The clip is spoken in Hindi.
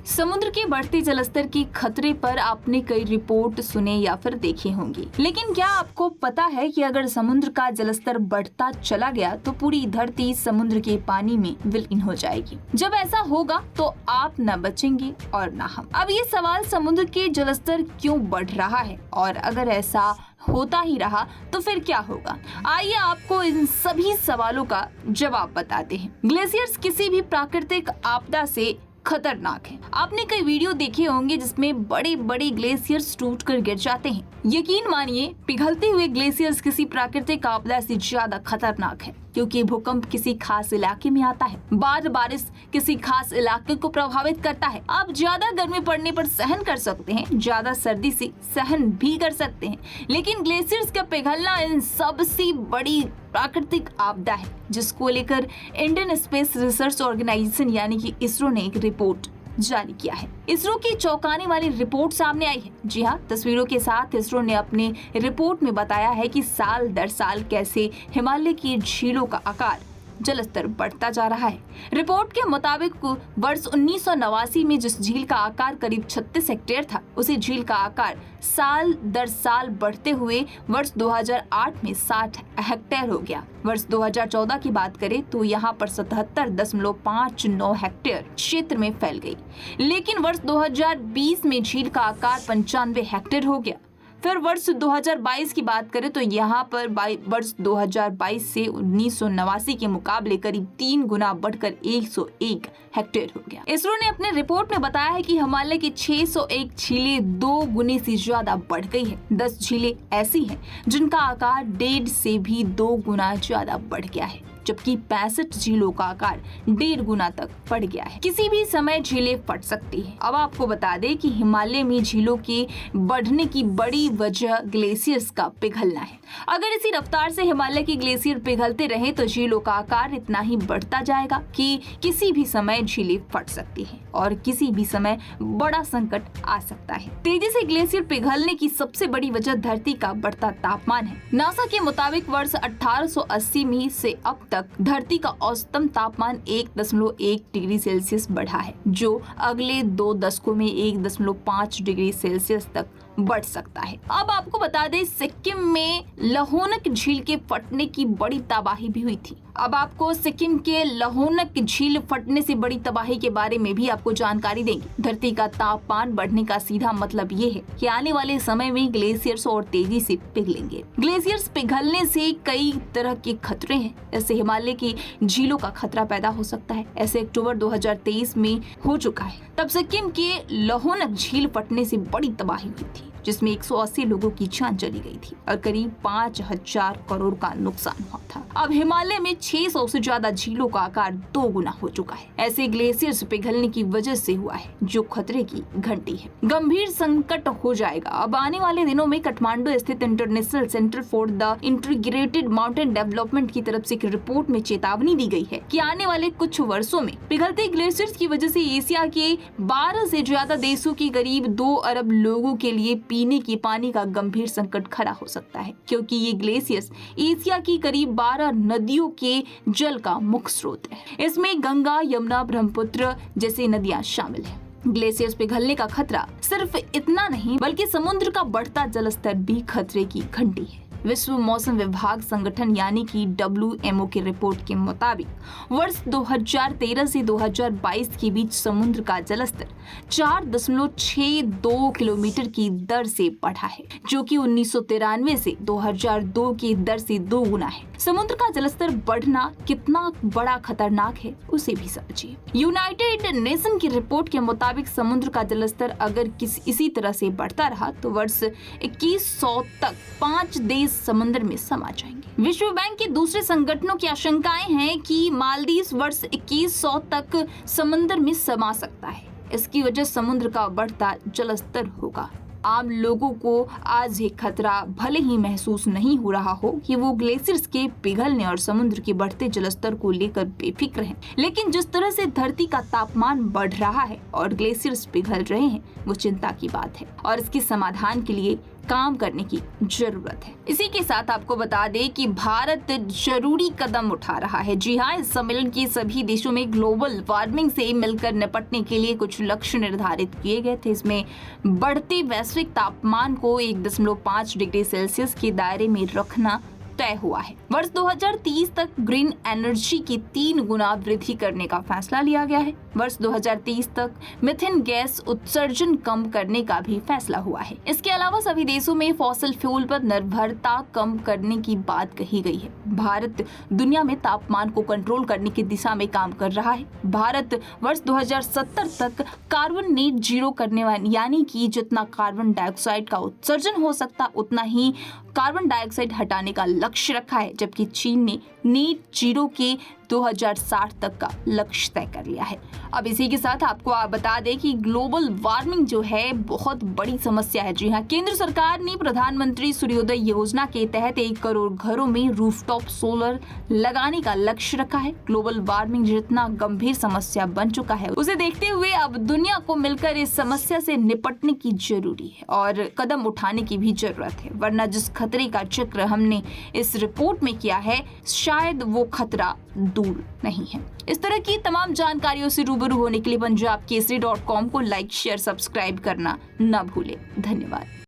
समुद्र के बढ़ते जलस्तर के खतरे पर आपने कई रिपोर्ट सुने या फिर देखे होंगे, लेकिन क्या आपको पता है कि अगर समुद्र का जलस्तर बढ़ता चला गया तो पूरी धरती समुद्र के पानी में विलीन हो जाएगी। जब ऐसा होगा तो आप न बचेंगे और न हम। अब ये सवाल समुद्र के जलस्तर क्यों बढ़ रहा है और अगर ऐसा होता ही रहा तो फिर क्या होगा? आइए आपको इन सभी सवालों का जवाब बताते हैं। ग्लेशियर्स किसी भी प्राकृतिक आपदा से खतरनाक है। आपने कई वीडियो देखे होंगे जिसमें बड़े बड़े ग्लेशियर्स टूटकर गिर जाते हैं। यकीन मानिए, पिघलते हुए ग्लेशियर्स किसी प्राकृतिक आपदा से ज्यादा खतरनाक है, क्योंकि भूकंप किसी खास इलाके में आता है, बाढ़ बारिश किसी खास इलाके को प्रभावित करता है। आप ज्यादा गर्मी पड़ने पर सहन कर सकते हैं, ज्यादा सर्दी से सहन भी कर सकते हैं, लेकिन ग्लेशियर्स का पिघलना इन सबसे बड़ी प्राकृतिक आपदा है, जिसको लेकर इंडियन स्पेस रिसर्च ऑर्गेनाइजेशन यानी कि इसरो ने एक रिपोर्ट जारी किया है। इसरो की चौंकाने वाली रिपोर्ट सामने आई है। जी हाँ, तस्वीरों के साथ इसरो ने अपने रिपोर्ट में बताया है कि साल दर साल कैसे हिमालय की झीलों का आकार जलस्तर बढ़ता जा रहा है। रिपोर्ट के मुताबिक वर्ष 1989 में जिस झील का आकार करीब 36 हेक्टेयर था, उसी झील का आकार साल दर साल बढ़ते हुए वर्ष 2008 में 60 हेक्टेयर हो गया। वर्ष 2014 की बात करें तो यहाँ पर 77.59 हेक्टेयर क्षेत्र में फैल गई, लेकिन वर्ष 2020 में झील का आकार 95 हेक्टेयर हो गया। फिर वर्ष 2022 की बात करें तो यहाँ पर वर्ष 2022 से 1989 के मुकाबले करीब 3 गुना बढ़कर 101 हेक्टेयर हो गया। इसरो ने अपने रिपोर्ट में बताया है कि हिमालय की 601 झीलें 2 गुने से ज्यादा बढ़ गई है। 10 झीलें ऐसी हैं जिनका आकार 1.5 से भी 2 गुना ज्यादा बढ़ गया है, जबकि 65 झीलों का आकार 1.5 गुना तक बढ़ गया है। किसी भी समय झीलें फट सकती है। अब आपको बता दें कि हिमालय में झीलों के बढ़ने की बड़ी वजह ग्लेशियर्स का पिघलना है। अगर इसी रफ्तार से हिमालय की ग्लेशियर पिघलते रहे तो झीलों का आकार इतना ही बढ़ता जाएगा कि किसी भी समय झीलें फट सकती है और किसी भी समय बड़ा संकट आ सकता है। तेजी से ग्लेशियर पिघलने की सबसे बड़ी वजह धरती का बढ़ता तापमान है। नासा के मुताबिक वर्ष 1880 में से अब तक धरती का औसतन तापमान 1.1 डिग्री सेल्सियस बढ़ा है, जो अगले 2 दशकों में 1.5 डिग्री सेल्सियस तक बढ़ सकता है। अब आपको बता दें, सिक्किम में लहोनक झील के फटने की बड़ी तबाही भी हुई थी। अब आपको सिक्किम के लहोनक झील फटने से बड़ी तबाही के बारे में भी आपको जानकारी देंगे। धरती का तापमान बढ़ने का सीधा मतलब ये है कि आने वाले समय में ग्लेशियर्स और तेजी से पिघलेंगे। ग्लेशियर्स पिघलने से कई तरह के खतरे हैं। ऐसे हिमालय की झीलों का खतरा पैदा हो सकता है। ऐसे अक्टूबर 2023 में हो चुका है। तब सिक्किम के लहोनक झील फटने से बड़ी तबाही हुई थी, जिसमें 180 लोगों की जान चली गई थी और करीब 5000 करोड़ का नुकसान हुआ था। अब हिमालय में 600 से ज्यादा झीलों का आकार 2 गुना हो चुका है। ऐसे ग्लेशियर्स पिघलने की वजह से हुआ है, जो खतरे की घंटी है। गंभीर संकट हो जाएगा। अब आने वाले दिनों में काठमांडू स्थित international centre for the integrated mountain development की तरफ से एक रिपोर्ट में चेतावनी दी गई है कि आने वाले कुछ वर्षों में पिघलते ग्लेशियर्स की वजह से एशिया के 12 से ज्यादा देशों के करीब 2 अरब लोगों के लिए पीने के पानी का गंभीर संकट खड़ा हो सकता है, क्योंकि ये ग्लेशियर्स एशिया की करीब 12 नदियों के जल का मुख्य स्रोत है। इसमें गंगा, यमुना, ब्रह्मपुत्र जैसी नदियां शामिल हैं। ग्लेशियर्स पिघलने का खतरा सिर्फ इतना नहीं, बल्कि समुद्र का बढ़ता जलस्तर भी खतरे की घंटी है। विश्व मौसम विभाग संगठन यानी कि WMO की रिपोर्ट के मुताबिक वर्ष 2013 से 2022 के बीच समुद्र का जलस्तर 4.62 किलोमीटर की दर से बढ़ा है, जो कि 1993 से 2002 की दर से 2 गुना है। समुद्र का जलस्तर बढ़ना कितना बड़ा खतरनाक है, उसे भी समझिए। यूनाइटेड नेशन की रिपोर्ट के मुताबिक समुद्र का जलस्तर अगर इसी तरह से बढ़ता रहा तो वर्ष 2100 तक 5 देश समुद्र में समा जाएंगे। विश्व बैंक के दूसरे संगठनों की आशंकाएं हैं कि मालदीव वर्ष 2100 तक समुद्र में समा सकता है। इसकी वजह समुद्र का बढ़ता जलस्तर होगा। आम लोगों को आज ये खतरा भले ही महसूस नहीं हो रहा हो कि वो ग्लेशियर्स के पिघलने और समुद्र के बढ़ते जलस्तर को लेकर बेफिक्र हैं, लेकिन जिस तरह से धरती का तापमान बढ़ रहा है और ग्लेशियर्स पिघल रहे हैं, वो चिंता की बात है और इसके समाधान के लिए काम करने की जरूरत है। इसी के साथ आपको बता दें कि भारत जरूरी कदम उठा रहा है। जी हाँ, इस सम्मेलन के सभी देशों में ग्लोबल वार्मिंग से मिलकर निपटने के लिए कुछ लक्ष्य निर्धारित किए गए थे। इसमें बढ़ते वैश्विक तापमान को 1.5 डिग्री सेल्सियस के दायरे में रखना तय हुआ है। वर्ष 2030 तक ग्रीन एनर्जी की 3 गुना वृद्धि करने का फैसला लिया गया है। वर्ष 2030 तक मीथेन गैस उत्सर्जन कम करने का भी फैसला हुआ है। इसके अलावा सभी देशों में फॉसिल फ्यूल पर निर्भरता कम करने की बात कही गई है। भारत दुनिया में तापमान को कंट्रोल करने की दिशा में काम कर रहा है। भारत वर्ष 2070 तक कार्बन नेट जीरो करने वाली, यानी कि जितना कार्बन डाइऑक्साइड का उत्सर्जन हो सकता उतना ही कार्बन डाइऑक्साइड हटाने का लक्ष्य रखा है, जबकि चीन ने नेट जीरो के 2060 तक का लक्ष्य तय कर लिया है। अब इसी के साथ आपको बता दें कि ग्लोबल वार्मिंग जो है बहुत बड़ी समस्या है। जी हाँ, केंद्र सरकार ने प्रधानमंत्री सूर्योदय योजना के तहत 1 करोड़ घरों में रूफटॉप सोलर लगाने का लक्ष्य रखा है। ग्लोबल वार्मिंग जितना गंभीर समस्या बन चुका है, उसे देखते हुए अब दुनिया को मिलकर इस समस्या से निपटने की जरूरी है और कदम उठाने की भी जरूरत है, वरना जिस खतरे का जिक्र हमने इस रिपोर्ट में किया है शायद वो खतरा दूर नहीं है। इस तरह की तमाम जानकारियों से रूबरू होने के लिए पंजाबकेसरी.com को लाइक, शेयर, सब्सक्राइब करना न भूलें। धन्यवाद।